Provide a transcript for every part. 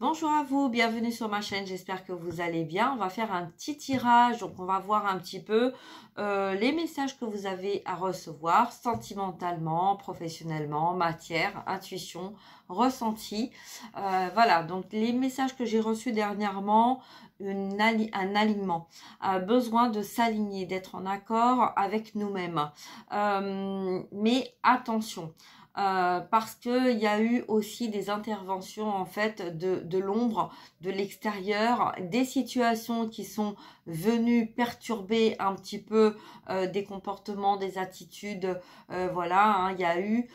Bonjour à vous, bienvenue sur ma chaîne, j'espère que vous allez bien. On va faire un petit tirage, donc on va voir un petit peu les messages que vous avez à recevoir sentimentalement, professionnellement, matière, intuition, ressenti. Voilà, donc les messages que j'ai reçus dernièrement, un alignement, besoin de s'aligner, d'être en accord avec nous-mêmes. Mais attention. Parce qu'il y a eu aussi des interventions en fait de l'ombre, de l'extérieur, des situations qui sont venues perturber un petit peu des comportements, des attitudes, voilà, hein, il y a eu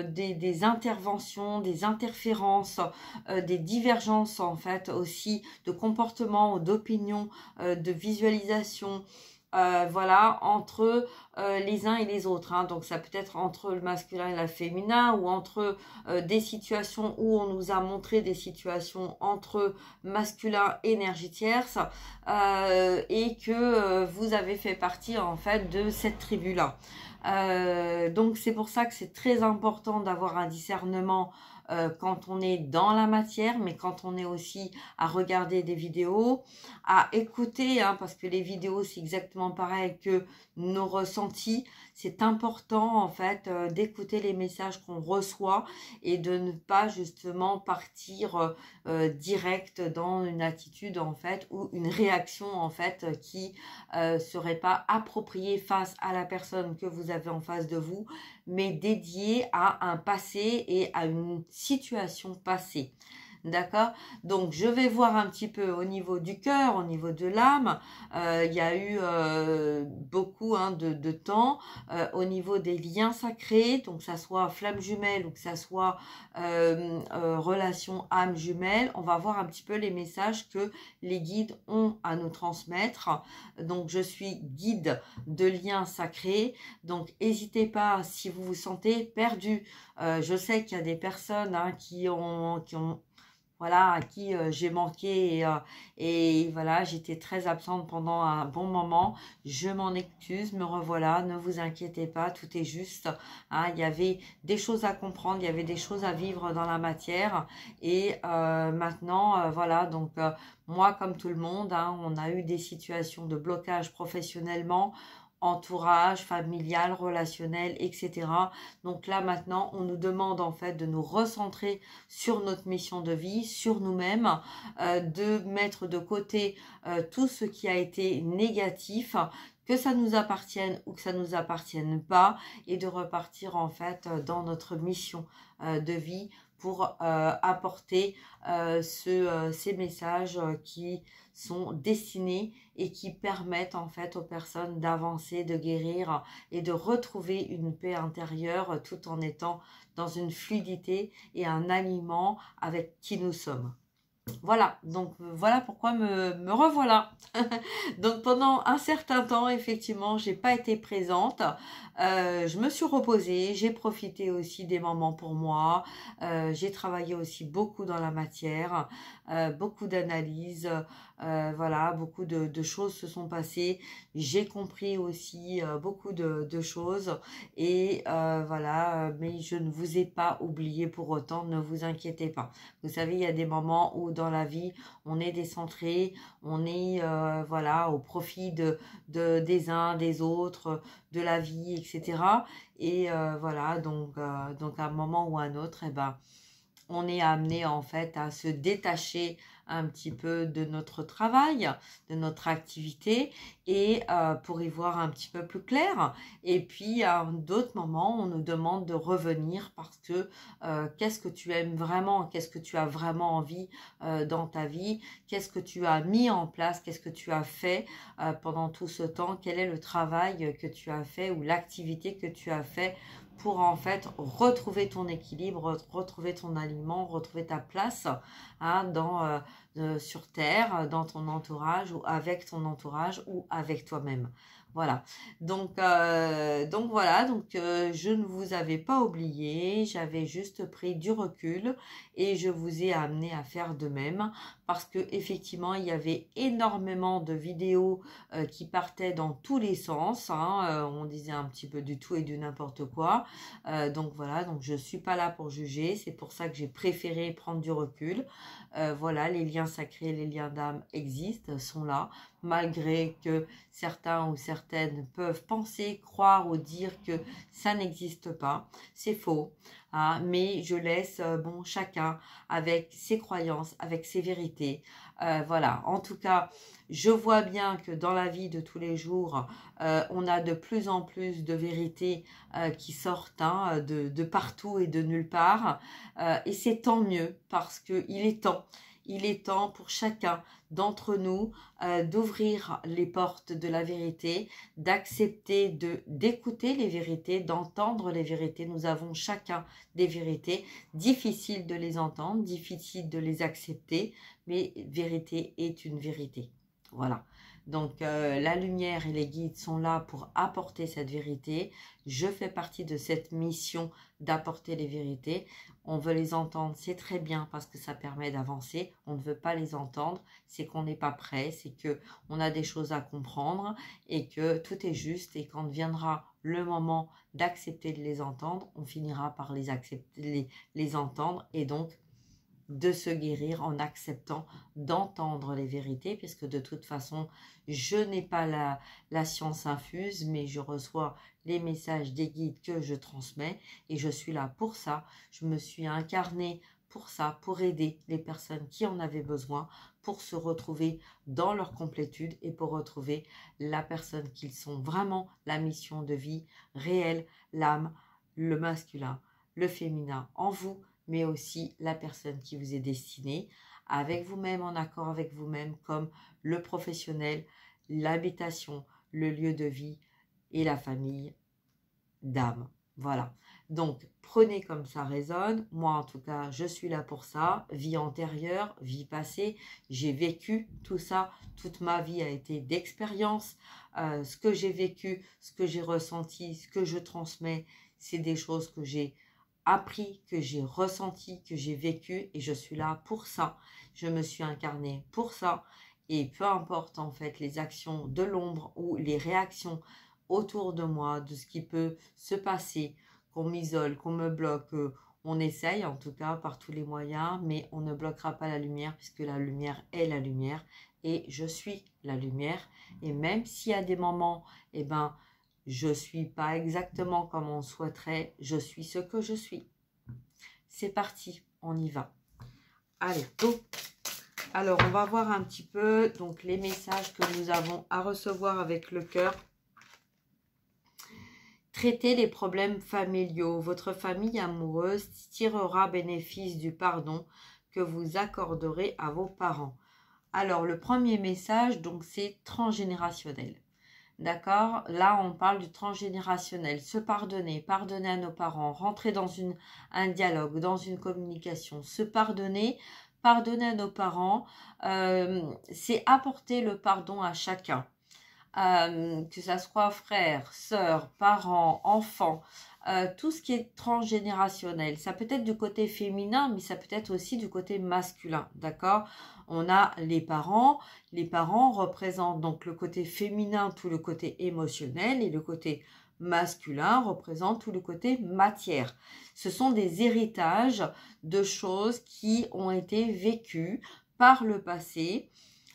des interventions, des interférences, des divergences en fait aussi de comportements, d'opinions, de visualisation. Voilà, entre les uns et les autres, hein. Donc ça peut être entre le masculin et le féminin, ou entre des situations où on nous a montré des situations entre masculin et énergie tierce, et que vous avez fait partie en fait de cette tribu-là. Donc c'est pour ça que c'est très important d'avoir un discernement quand on est dans la matière, mais quand on est aussi à regarder des vidéos, à écouter, hein, parce que les vidéos c'est exactement pareil que nos ressentis. C'est important en fait d'écouter les messages qu'on reçoit et de ne pas justement partir direct dans une attitude en fait ou une réaction en fait qui serait pas appropriée face à la personne que vous avez en face de vous, mais dédiée à un passé et à une situation passée. D'accord? Donc, je vais voir un petit peu au niveau du cœur, au niveau de l'âme. Il y a eu beaucoup de temps au niveau des liens sacrés, donc que ça soit flamme jumelle ou que ça soit relation âme jumelle. On va voir un petit peu les messages que les guides ont à nous transmettre. Donc, je suis guide de liens sacrés. Donc, n'hésitez pas si vous vous sentez perdu. Je sais qu'il y a des personnes qui ont voilà, à qui j'ai manqué et voilà, j'étais très absente pendant un bon moment. Je m'en excuse, me revoilà, ne vous inquiétez pas, tout est juste. Hein, il y avait des choses à comprendre, il y avait des choses à vivre dans la matière et maintenant, voilà, donc moi comme tout le monde, hein, on a eu des situations de blocage professionnellement, entourage, familial, relationnel, etc. Donc là maintenant, on nous demande en fait de nous recentrer sur notre mission de vie, sur nous-mêmes, de mettre de côté tout ce qui a été négatif, que ça nous appartienne ou que ça nous appartienne pas, et de repartir en fait dans notre mission de vie pour apporter ces messages qui sont destinés et qui permettent en fait aux personnes d'avancer, de guérir et de retrouver une paix intérieure tout en étant dans une fluidité et un alignement avec qui nous sommes. Voilà, donc voilà pourquoi me revoilà. Donc pendant un certain temps, effectivement, j'ai pas été présente. Je me suis reposée, j'ai profité aussi des moments pour moi. J'ai travaillé aussi beaucoup dans la matière, beaucoup d'analyses. Voilà, beaucoup de choses se sont passées. J'ai compris aussi beaucoup de choses. Et voilà, mais je ne vous ai pas oublié pour autant, ne vous inquiétez pas. Vous savez, il y a des moments où dans la vie, on est décentré, on est voilà, au profit des uns, des autres, de la vie, etc. Et voilà, donc à un moment ou à un autre, eh ben, on est amené en fait à se détacher un petit peu de notre travail, de notre activité, et pour y voir un petit peu plus clair. Et puis à d'autres moments, on nous demande de revenir parce que qu'est-ce que tu aimes vraiment, qu'est-ce que tu as vraiment envie dans ta vie, qu'est-ce que tu as mis en place, qu'est-ce que tu as fait pendant tout ce temps, quel est le travail que tu as fait ou l'activité que tu as fait pour en fait retrouver ton équilibre, retrouver ton aliment, retrouver ta place hein, sur Terre, dans ton entourage ou avec ton entourage ou avec toi-même. Voilà, donc voilà, je ne vous avais pas oublié, j'avais juste pris du recul et je vous ai amené à faire de même parce que effectivement il y avait énormément de vidéos qui partaient dans tous les sens, hein, on disait un petit peu du tout et du n'importe quoi, donc voilà, donc je suis pas là pour juger, c'est pour ça que j'ai préféré prendre du recul. Voilà, les liens sacrés, les liens d'âme existent, sont là, malgré que certains ou certaines peuvent penser, croire ou dire que ça n'existe pas. C'est faux, hein, mais je laisse bon, chacun avec ses croyances, avec ses vérités. Voilà, en tout cas, je vois bien que dans la vie de tous les jours, on a de plus en plus de vérités qui sortent hein, de partout et de nulle part. Et c'est tant mieux parce qu'il est temps. Il est temps pour chacun d'entre nous d'ouvrir les portes de la vérité, d'accepter d'écouter les vérités, d'entendre les vérités. Nous avons chacun des vérités, difficiles de les entendre, difficiles de les accepter, mais vérité est une vérité. Voilà. Donc la lumière et les guides sont là pour apporter cette vérité. Je fais partie de cette mission d'apporter les vérités. On veut les entendre, c'est très bien parce que ça permet d'avancer. On ne veut pas les entendre, c'est qu'on n'est pas prêt, c'est qu'on a des choses à comprendre et que tout est juste. Et quand viendra le moment d'accepter de les entendre, on finira par les accepter, les entendre et donc de se guérir en acceptant d'entendre les vérités, puisque de toute façon, je n'ai pas la science infuse, mais je reçois les messages des guides que je transmets et je suis là pour ça. Je me suis incarnée pour ça, pour aider les personnes qui en avaient besoin, pour se retrouver dans leur complétude et pour retrouver la personne qu'ils sont vraiment, la mission de vie réelle, l'âme, le masculin, le féminin en vous, mais aussi la personne qui vous est destinée, avec vous-même, en accord avec vous-même, comme le professionnel, l'habitation, le lieu de vie et la famille d'âme. Voilà. Donc, prenez comme ça résonne. Moi, en tout cas, je suis là pour ça. Vie antérieure, vie passée. J'ai vécu tout ça. Toute ma vie a été d'expérience. Ce que j'ai vécu, ce que j'ai ressenti, ce que je transmets, c'est des choses que j'ai appris, que j'ai ressenti, que j'ai vécu et je suis là pour ça. Je me suis incarnée pour ça et peu importe en fait les actions de l'ombre ou les réactions autour de moi, de ce qui peut se passer, qu'on m'isole, qu'on me bloque, on essaye en tout cas par tous les moyens, mais on ne bloquera pas la lumière puisque la lumière est la lumière et je suis la lumière. Et même s'il y a des moments, eh ben, je ne suis pas exactement comme on souhaiterait, je suis ce que je suis. C'est parti, on y va. Allez, go. Alors, on va voir un petit peu donc, les messages que nous avons à recevoir avec le cœur. Traitez les problèmes familiaux. Votre famille amoureuse tirera bénéfice du pardon que vous accorderez à vos parents. Alors, le premier message, donc, c'est transgénérationnel. D'accord? Là, on parle du transgénérationnel. Se pardonner, pardonner à nos parents, rentrer dans un dialogue, dans une communication. Se pardonner, pardonner à nos parents, c'est apporter le pardon à chacun. Que ça soit frère, sœur, parents, enfants, tout ce qui est transgénérationnel. Ça peut être du côté féminin, mais ça peut être aussi du côté masculin, d'accord? On a les parents représentent donc le côté féminin, tout le côté émotionnel, et le côté masculin représente tout le côté matière. Ce sont des héritages de choses qui ont été vécues par le passé,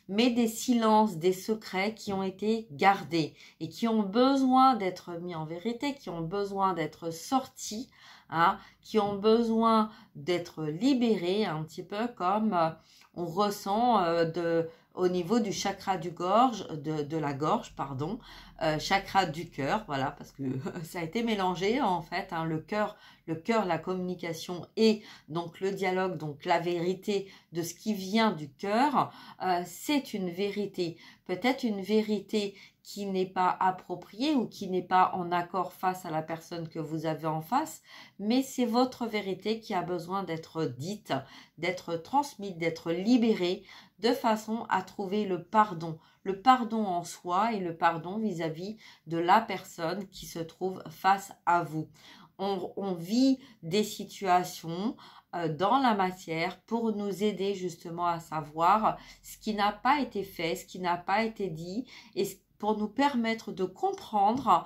mais des silences, des secrets qui ont été gardés et qui ont besoin d'être mis en vérité, qui ont besoin d'être sortis, hein, qui ont besoin d'être libérés, un petit peu comme on ressent au niveau du chakra de la gorge, pardon, chakra du cœur, voilà, parce que ça a été mélangé en fait, hein, le cœur, la communication et donc le dialogue, donc la vérité de ce qui vient du cœur, c'est une vérité, peut-être une vérité qui n'est pas appropriée ou qui n'est pas en accord face à la personne que vous avez en face, mais c'est votre vérité qui a besoin d'être dite, d'être transmise, d'être libérée, de façon à trouver le pardon en soi et le pardon vis-à-vis de la personne qui se trouve face à vous. On vit des situations dans la matière pour nous aider justement à savoir ce qui n'a pas été fait, ce qui n'a pas été dit et pour nous permettre de comprendre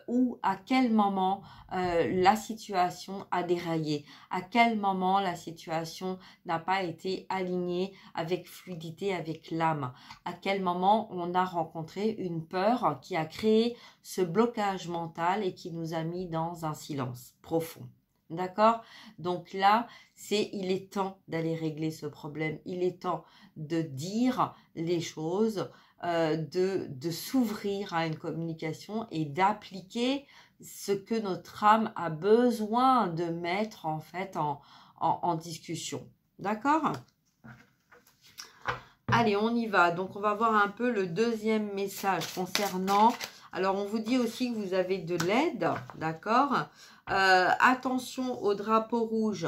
où, à quel moment la situation a déraillé, à quel moment la situation n'a pas été alignée avec fluidité, avec l'âme, à quel moment on a rencontré une peur qui a créé ce blocage mental et qui nous a mis dans un silence profond. D'accord? Donc là, il est temps d'aller régler ce problème. Il est temps de dire les choses, de s'ouvrir à une communication et d'appliquer ce que notre âme a besoin de mettre en fait en discussion. D'accord? Allez, on y va. Donc, on va voir un peu le deuxième message concernant... Alors, on vous dit aussi que vous avez de l'aide, d'accord? Attention au drapeau rouge.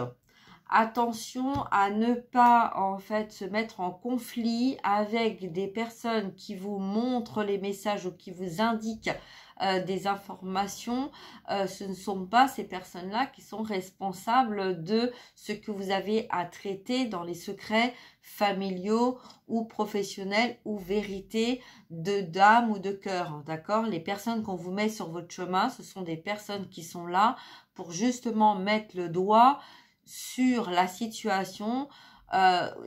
Attention à ne pas, en fait, se mettre en conflit avec des personnes qui vous montrent les messages ou qui vous indiquent des informations. Ce ne sont pas ces personnes-là qui sont responsables de ce que vous avez à traiter dans les secrets familiaux ou professionnels ou vérités d'âme ou de cœur, d'accord? Les personnes qu'on vous met sur votre chemin, ce sont des personnes qui sont là pour justement mettre le doigt sur la situation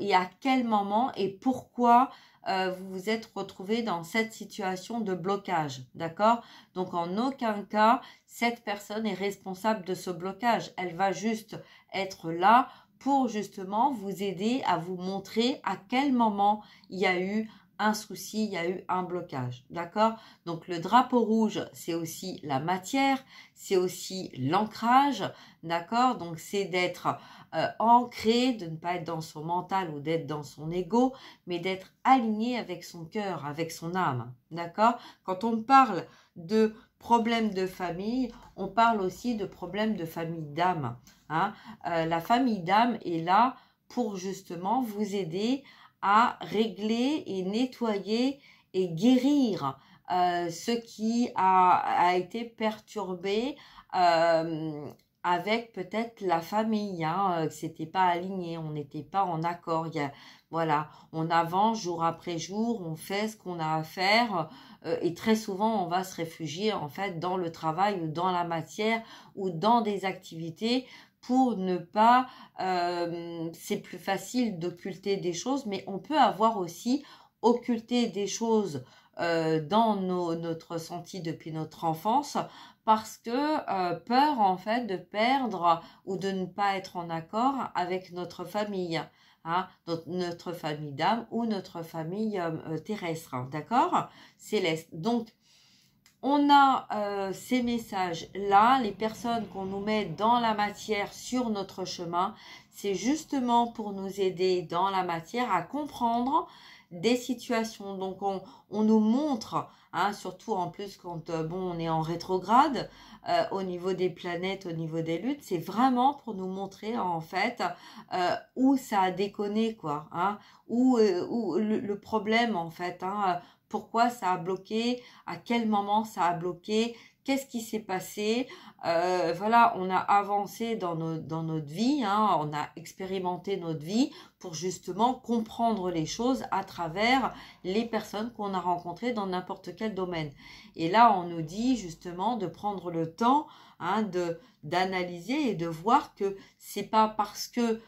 et à quel moment et pourquoi vous vous êtes retrouvé dans cette situation de blocage, d'accord? Donc, en aucun cas, cette personne est responsable de ce blocage. Elle va juste être là pour justement vous aider à vous montrer à quel moment il y a eu un souci, il y a eu un blocage, d'accord? Donc, le drapeau rouge, c'est aussi la matière, c'est aussi l'ancrage, d'accord? Donc, c'est d'être ancré, de ne pas être dans son mental ou d'être dans son ego, mais d'être aligné avec son cœur, avec son âme, d'accord? Quand on parle de problèmes de famille, on parle aussi de problèmes de famille d'âme, hein? La famille d'âme est là pour justement vous aider à régler et nettoyer et guérir ce qui a été perturbé avec peut-être la famille, hein, que c'était pas aligné, on n'était pas en accord. Voilà, on avance jour après jour, on fait ce qu'on a à faire et très souvent on va se réfugier en fait dans le travail ou dans la matière ou dans des activités pour ne pas, c'est plus facile d'occulter des choses, mais on peut avoir aussi occulté des choses dans notre ressenti depuis notre enfance parce que peur en fait de perdre ou de ne pas être en accord avec notre famille, hein, notre famille d'âme ou notre famille terrestre, hein, d'accord, céleste. Donc on a ces messages-là, les personnes qu'on nous met dans la matière sur notre chemin, c'est justement pour nous aider dans la matière à comprendre des situations. Donc, on nous montre, hein, surtout en plus quand on est en rétrograde, au niveau des planètes, au niveau des luttes, c'est vraiment pour nous montrer en fait où ça a déconné, quoi, hein, où le problème en fait, hein, pourquoi ça a bloqué, à quel moment ça a bloqué, qu'est-ce qui s'est passé. Voilà, on a avancé dans notre vie, hein, on a expérimenté notre vie pour justement comprendre les choses à travers les personnes qu'on a rencontrées dans n'importe quel domaine. Et là, on nous dit justement de prendre le temps, hein, d'analyser et de voir que c'est pas parce que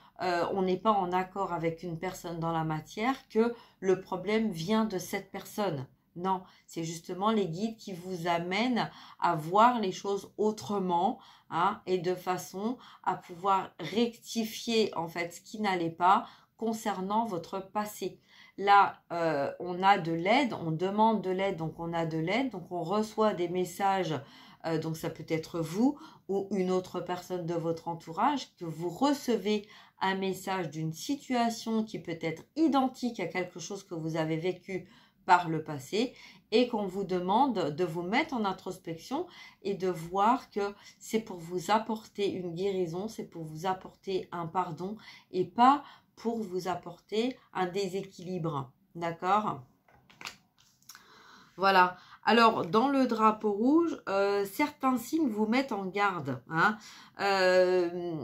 on n'est pas en accord avec une personne dans la matière que le problème vient de cette personne. Non, c'est justement les guides qui vous amènent à voir les choses autrement, hein, et de façon à pouvoir rectifier en fait ce qui n'allait pas concernant votre passé. Là, on a de l'aide, on demande de l'aide, donc on a de l'aide, donc on reçoit des messages, donc ça peut être vous ou une autre personne de votre entourage, que vous recevez un message d'une situation qui peut être identique à quelque chose que vous avez vécu par le passé et qu'on vous demande de vous mettre en introspection et de voir que c'est pour vous apporter une guérison, c'est pour vous apporter un pardon et pas pour vous apporter un déséquilibre. D'accord ? Voilà. Alors, dans le drapeau rouge, certains signes vous mettent en garde, hein.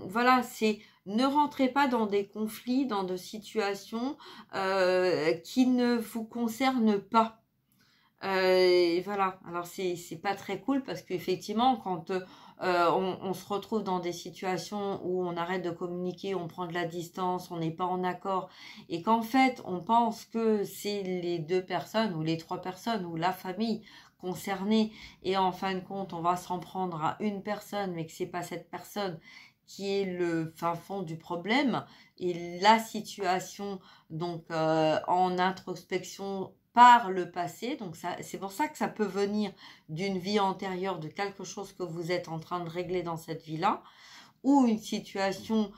Voilà, c'est ne rentrez pas dans des conflits, dans des situations qui ne vous concernent pas. Et voilà, alors c'est pas très cool parce qu'effectivement, quand on se retrouve dans des situations où on arrête de communiquer, on prend de la distance, on n'est pas en accord, et qu'en fait, on pense que c'est les 2 personnes ou les 3 personnes ou la famille concernée, et en fin de compte, on va s'en prendre à une personne, mais que c'est pas cette personne qui est le fin fond du problème, et la situation, donc en introspection par le passé, donc c'est pour ça que ça peut venir d'une vie antérieure, de quelque chose que vous êtes en train de régler dans cette vie-là, ou une situation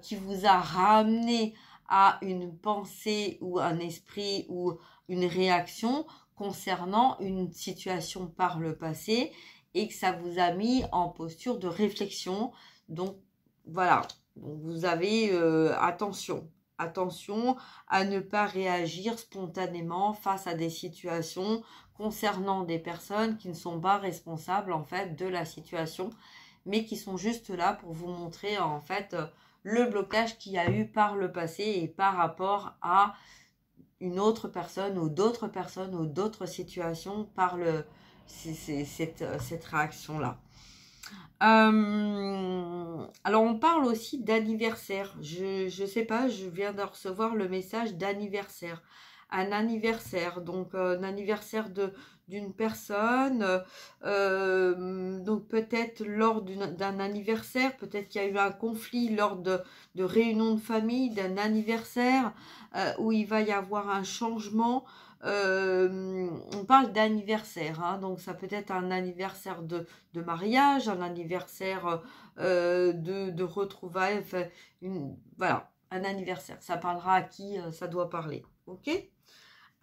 qui vous a ramené à une pensée ou un esprit ou une réaction concernant une situation par le passé, et que ça vous a mis en posture de réflexion. Donc voilà, donc vous avez attention à ne pas réagir spontanément face à des situations concernant des personnes qui ne sont pas responsables en fait de la situation, mais qui sont juste là pour vous montrer en fait le blocage qu'il y a eu par le passé et par rapport à une autre personne ou d'autres situations par cette réaction-là. Alors on parle aussi d'anniversaire. Je sais pas, je viens de recevoir le message d'anniversaire. Un anniversaire, donc un anniversaire d'une personne, donc peut-être lors d'un anniversaire, peut-être qu'il y a eu un conflit lors de réunions de famille, d'un anniversaire, où il va y avoir un changement. On parle d'anniversaire, hein, donc ça peut être un anniversaire de mariage, un anniversaire de retrouvailles, enfin, voilà, un anniversaire. Ça parlera à qui ça doit parler, ok?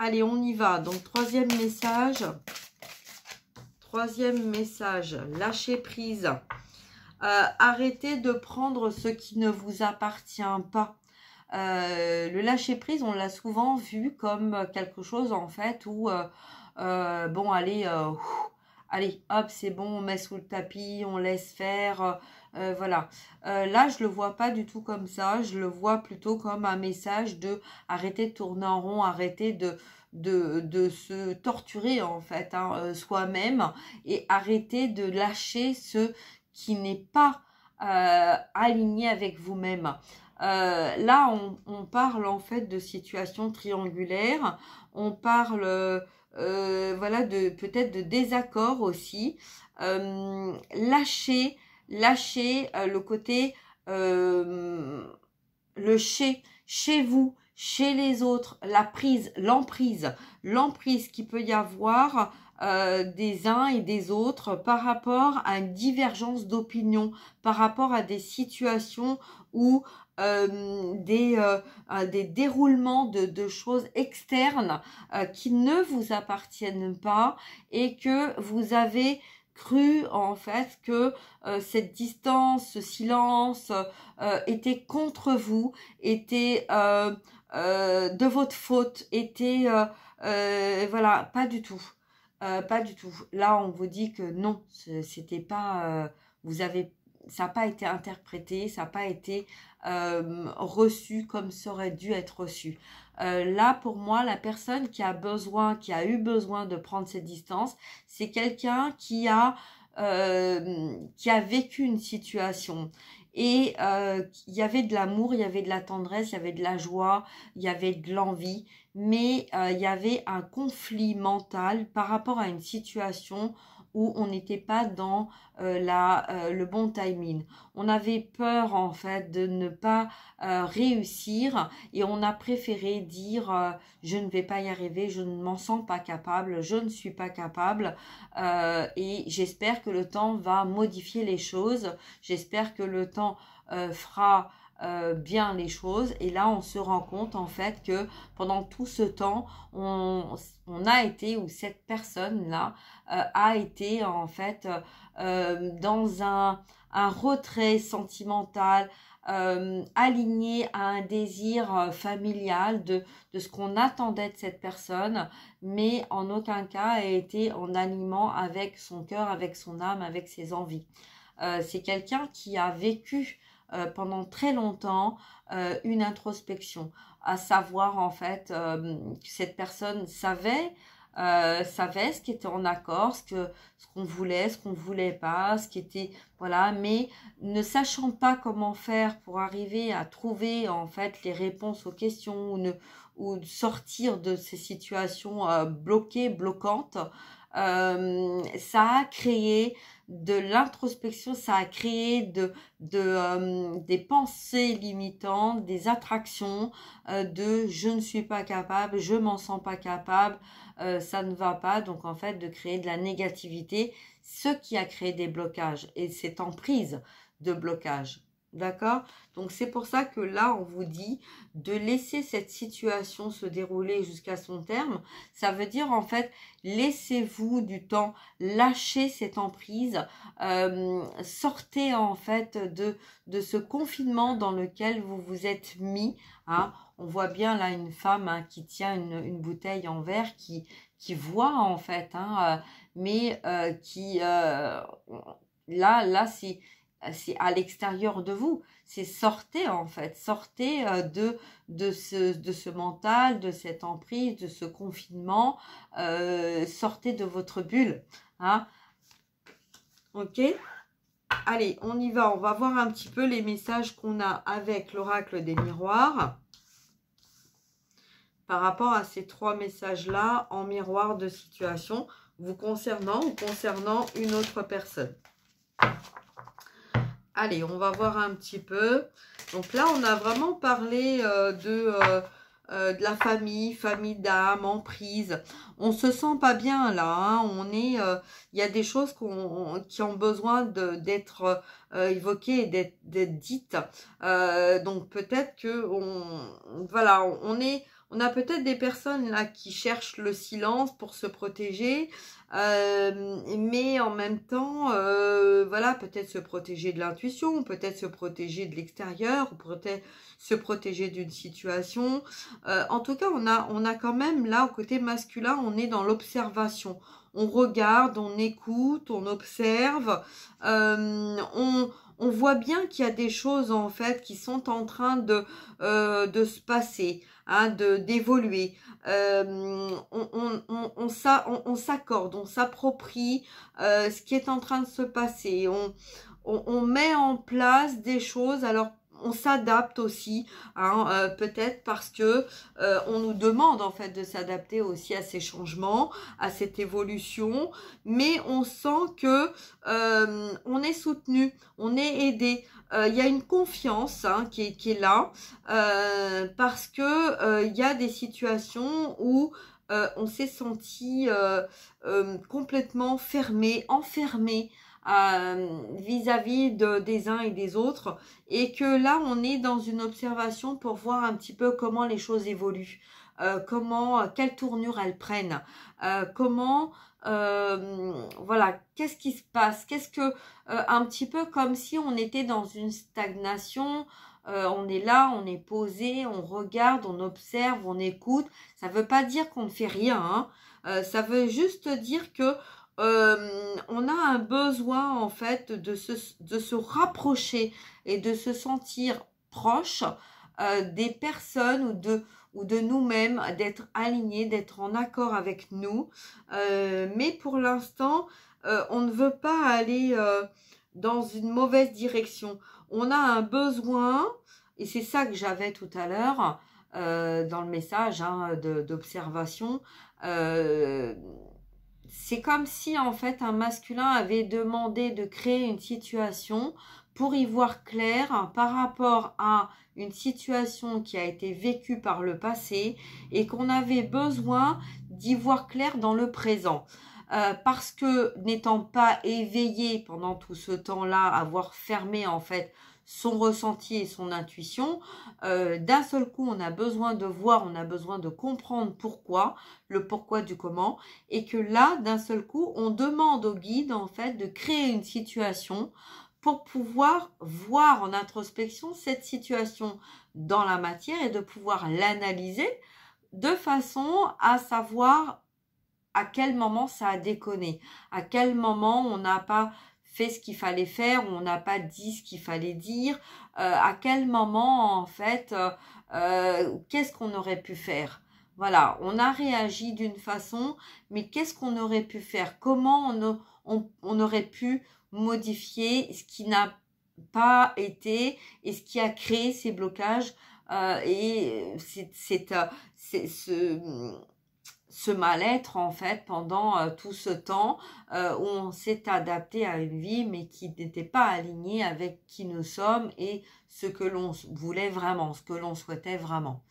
Allez, on y va. Donc, troisième message, lâcher prise. Arrêtez de prendre ce qui ne vous appartient pas. Le lâcher prise, on l'a souvent vu comme quelque chose en fait où bon allez hop c'est bon, on met sous le tapis, on laisse faire, voilà. Là je le vois pas du tout comme ça, je le vois plutôt comme un message de arrêter de tourner en rond, arrêter de se torturer en fait hein, soi-même, et arrêter de lâcher ce qui n'est pas aligné avec vous-même. Là, on parle en fait de situations triangulaires, on parle voilà, peut-être de désaccord aussi. Lâcher le côté, le chez vous, chez les autres, la prise, l'emprise qu'il peut y avoir des uns et des autres par rapport à une divergence d'opinion, par rapport à des situations où des déroulements de choses externes qui ne vous appartiennent pas, et que vous avez cru en fait que cette distance, ce silence était contre vous, était de votre faute, était voilà, pas du tout. Pas du tout. Là, on vous dit que non, c'était pas. Ça n'a pas été interprété, ça n'a pas été reçu comme ça aurait dû être reçu. Là, pour moi, la personne qui a eu besoin de prendre cette distance, c'est quelqu'un qui a vécu une situation. Et il y avait de l'amour, il y avait de la tendresse, il y avait de la joie, il y avait de l'envie, mais il y avait un conflit mental par rapport à une situation où on n'était pas dans le bon timing. On avait peur en fait de ne pas réussir, et on a préféré dire je ne vais pas y arriver, je ne m'en sens pas capable, je ne suis pas capable, et j'espère que le temps va modifier les choses, j'espère que le temps fera bien les choses. Et là on se rend compte en fait que pendant tout ce temps on a été, ou cette personne là a été en fait dans un retrait sentimental, aligné à un désir familial de ce qu'on attendait de cette personne, mais en aucun cas a été en alignement avec son cœur, avec son âme, avec ses envies. C'est quelqu'un qui a vécu pendant très longtemps une introspection, à savoir en fait que cette personne savait savait ce qui était en accord, ce qu'on voulait, ce qu'on voulait pas, ce qui était, voilà, mais ne sachant pas comment faire pour arriver à trouver en fait les réponses aux questions ou sortir de ces situations bloquées, bloquantes, ça a créé de l'introspection, ça a créé des pensées limitantes, des attractions, de je ne suis pas capable, je m'en sens pas capable, ça ne va pas, donc en fait de créer de la négativité, ce qui a créé des blocages et cette emprise de blocage. D'accord? Donc c'est pour ça que là on vous dit de laisser cette situation se dérouler jusqu'à son terme. Ça veut dire en fait laissez-vous du temps, lâchez cette emprise, sortez en fait de ce confinement dans lequel vous vous êtes mis. Hein. On voit bien là une femme hein, qui tient une bouteille en verre qui voit en fait, hein, mais qui là c'est à l'extérieur de vous. C'est sortez en fait, sortez de ce mental, de cette emprise, de ce confinement, sortez de votre bulle. Hein. Ok? Allez, on y va. On va voir un petit peu les messages qu'on a avec l'oracle des miroirs par rapport à ces trois messages-là en miroir de situation vous concernant ou concernant une autre personne. Allez, on va voir un petit peu. Donc là, on a vraiment parlé de la famille d'âme, emprise. On se sent pas bien là. Hein. On est, il y a des choses qui ont besoin d'être évoquées et d'être dites. Donc peut-être que voilà, on a peut-être des personnes là qui cherchent le silence pour se protéger. Mais en même temps, voilà, peut-être se protéger de l'intuition, peut-être se protéger de l'extérieur, ou peut-être se protéger d'une situation. En tout cas, on a quand même là, au côté masculin, on est dans l'observation. On regarde, on écoute, on observe, on voit bien qu'il y a des choses en fait qui sont en train de se passer, hein, d'évoluer. On s'accorde, on s'approprie ce qui est en train de se passer. On met en place des choses. Alors, on s'adapte aussi, hein, peut-être parce que on nous demande en fait de s'adapter aussi à ces changements, à cette évolution, mais on sent que on est soutenu, on est aidé. Il y a une confiance hein, qui est là parce que il y a des situations où on s'est senti complètement fermé, enfermé vis-à-vis des uns et des autres, et que là on est dans une observation pour voir un petit peu comment les choses évoluent, quelle tournure elles prennent, comment voilà, qu'est-ce qui se passe, un petit peu comme si on était dans une stagnation. On est là, on est posé, on regarde, on observe, on écoute. Ça ne veut pas dire qu'on ne fait rien, hein. Ça veut juste dire que on a un besoin en fait de se rapprocher et de se sentir proche des personnes ou de nous-mêmes, d'être alignés, d'être en accord avec nous. Mais pour l'instant, on ne veut pas aller dans une mauvaise direction. On a un besoin, et c'est ça que j'avais tout à l'heure dans le message hein, d'observation. C'est comme si en fait un masculin avait demandé de créer une situation pour y voir clair par rapport à une situation qui a été vécue par le passé et qu'on avait besoin d'y voir clair dans le présent. Parce que n'étant pas éveillé pendant tout ce temps-là, avoir fermé en fait son ressenti et son intuition, d'un seul coup on a besoin de voir, on a besoin de comprendre pourquoi, le pourquoi du comment, et que là d'un seul coup on demande au guide en fait de créer une situation pour pouvoir voir en introspection cette situation dans la matière et de pouvoir l'analyser de façon à savoir à quel moment ça a déconné, à quel moment on n'a pas fait ce qu'il fallait faire, on n'a pas dit ce qu'il fallait dire, à quel moment en fait, qu'est-ce qu'on aurait pu faire. voilà, on a réagi d'une façon, mais qu'est-ce qu'on aurait pu faire? Comment on aurait pu modifier ce qui n'a pas été et ce qui a créé ces blocages et ce mal-être en fait pendant tout ce temps où on s'est adapté à une vie mais qui n'était pas aligné avec qui nous sommes et ce que l'on voulait vraiment, ce que l'on souhaitait vraiment.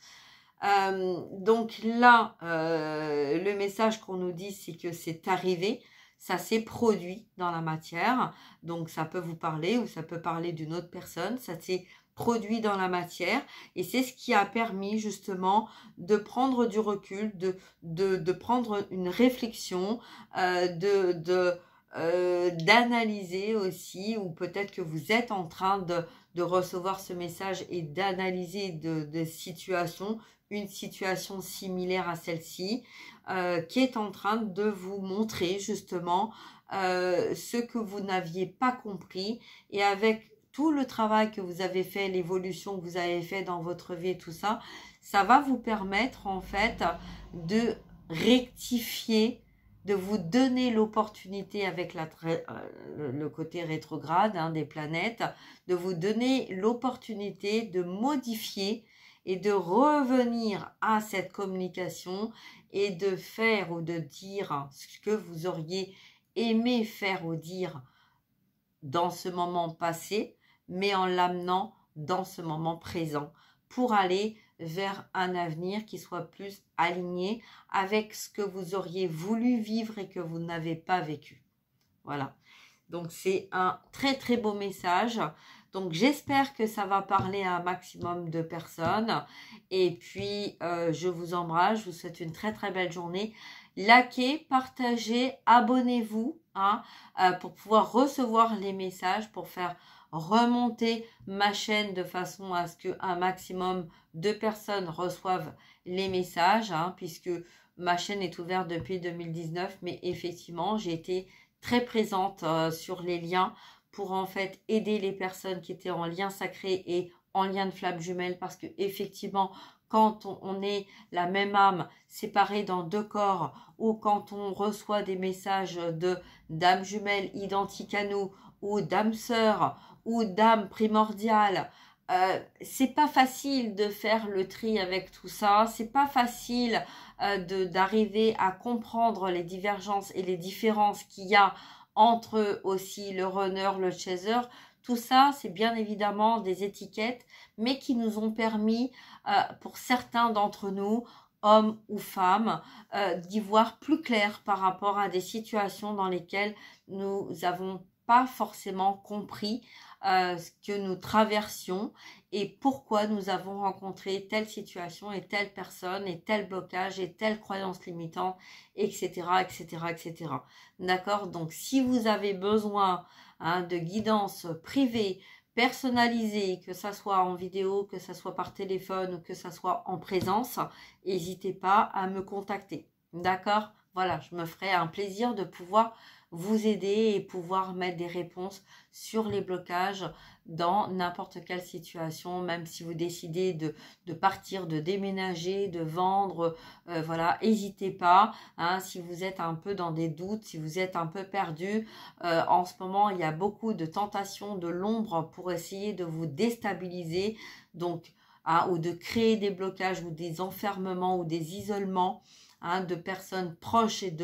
Donc là, le message qu'on nous dit, c'est que c'est arrivé, ça s'est produit dans la matière, donc ça peut vous parler ou ça peut parler d'une autre personne, ça s'est produit dans la matière et c'est ce qui a permis justement de prendre du recul, de prendre une réflexion, d'analyser aussi, ou peut-être que vous êtes en train de recevoir ce message et d'analyser des situations, une situation similaire à celle-ci, qui est en train de vous montrer justement ce que vous n'aviez pas compris et avec tout le travail que vous avez fait, l'évolution que vous avez fait dans votre vie et tout ça, ça va vous permettre en fait de rectifier, de vous donner l'opportunité avec le côté rétrograde des planètes, de vous donner l'opportunité de modifier et de revenir à cette communication et de faire ou de dire ce que vous auriez aimé faire ou dire dans ce moment passé, mais en l'amenant dans ce moment présent pour aller vers un avenir qui soit plus aligné avec ce que vous auriez voulu vivre et que vous n'avez pas vécu. Voilà. Donc, c'est un très, très beau message. Donc, j'espère que ça va parler à un maximum de personnes. Et puis, je vous embrasse. Je vous souhaite une très, très belle journée. Likez, partagez, abonnez-vous pour pouvoir recevoir les messages, pour faire remonter ma chaîne de façon à ce qu'un maximum de personnes reçoivent les messages, puisque ma chaîne est ouverte depuis 2019, mais effectivement, j'ai été très présente sur les liens pour en fait aider les personnes qui étaient en lien sacré et en lien de flamme jumelle, parce que effectivement, quand on est la même âme séparée dans deux corps, ou quand on reçoit des messages d'âmes jumelles identiques à nous, ou d'âmes sœurs, ou d'âmes primordiales, c'est pas facile de faire le tri avec tout ça, c'est pas facile d'arriver à comprendre les divergences et les différences qu'il y a entre aussi le runner, le chaser. Tout ça, c'est bien évidemment des étiquettes, mais qui nous ont permis, pour certains d'entre nous, hommes ou femmes, d'y voir plus clair par rapport à des situations dans lesquelles nous n'avons pas forcément compris ce que nous traversions et pourquoi nous avons rencontré telle situation et telle personne et tel blocage et telle croyance limitante, etc., etc., etc. D'accord? Donc, si vous avez besoin de guidance privée, personnalisée, que ça soit en vidéo, que ça soit par téléphone ou que ça soit en présence, n'hésitez pas à me contacter. D'accord? Voilà, je me ferai un plaisir de pouvoir vous aider et pouvoir mettre des réponses sur les blocages dans n'importe quelle situation, même si vous décidez de partir, de déménager, de vendre, voilà, n'hésitez pas, si vous êtes un peu dans des doutes, si vous êtes un peu perdu, en ce moment il y a beaucoup de tentations de l'ombre pour essayer de vous déstabiliser, donc, ou de créer des blocages ou des enfermements ou des isolements, de personnes proches et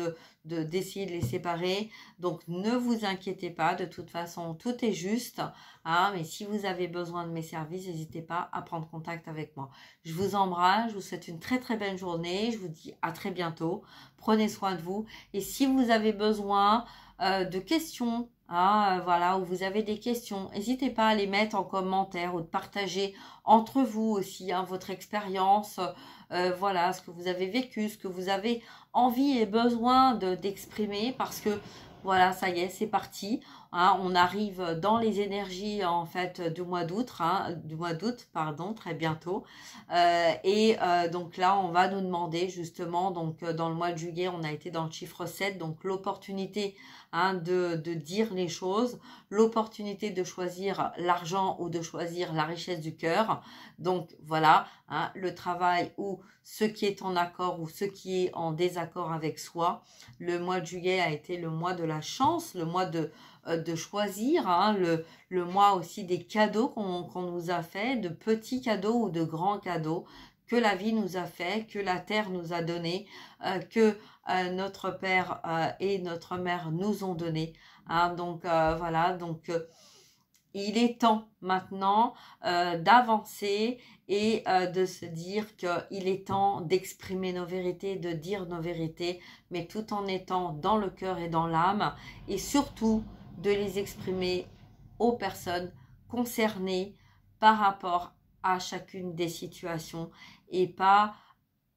d'essayer de les séparer. Donc ne vous inquiétez pas, de toute façon tout est juste, mais si vous avez besoin de mes services, n'hésitez pas à prendre contact avec moi. Je vous embrasse, je vous souhaite une très très belle journée, je vous dis à très bientôt, prenez soin de vous et si vous avez besoin de questions, voilà, ou vous avez des questions, n'hésitez pas à les mettre en commentaire ou de partager entre vous aussi votre expérience, voilà, ce que vous avez vécu, ce que vous avez envie et besoin d'exprimer, parce que voilà, ça y est, c'est parti. hein, on arrive dans les énergies en fait du mois d'août, pardon, très bientôt. Donc là, on va nous demander justement, donc dans le mois de juillet, on a été dans le chiffre 7, donc l'opportunité de dire les choses, l'opportunité de choisir l'argent ou de choisir la richesse du cœur. Donc voilà, le travail ou ce qui est en accord ou ce qui est en désaccord avec soi. Le mois de juillet a été le mois de la chance, le mois de choisir, le mois aussi des cadeaux qu'on nous a fait, de petits cadeaux ou de grands cadeaux que la vie nous a fait, que la terre nous a donné, que notre père et notre mère nous ont donné. Donc voilà, donc il est temps maintenant d'avancer et de se dire qu'il est temps d'exprimer nos vérités, de dire nos vérités, mais tout en étant dans le cœur et dans l'âme, et surtout de les exprimer aux personnes concernées par rapport à chacune des situations et pas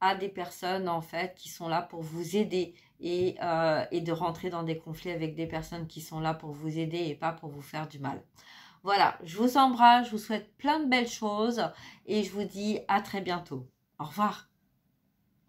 à des personnes en fait qui sont là pour vous aider et de rentrer dans des conflits avec des personnes qui sont là pour vous aider et pas pour vous faire du mal. Voilà, je vous embrasse, je vous souhaite plein de belles choses et je vous dis à très bientôt. Au revoir.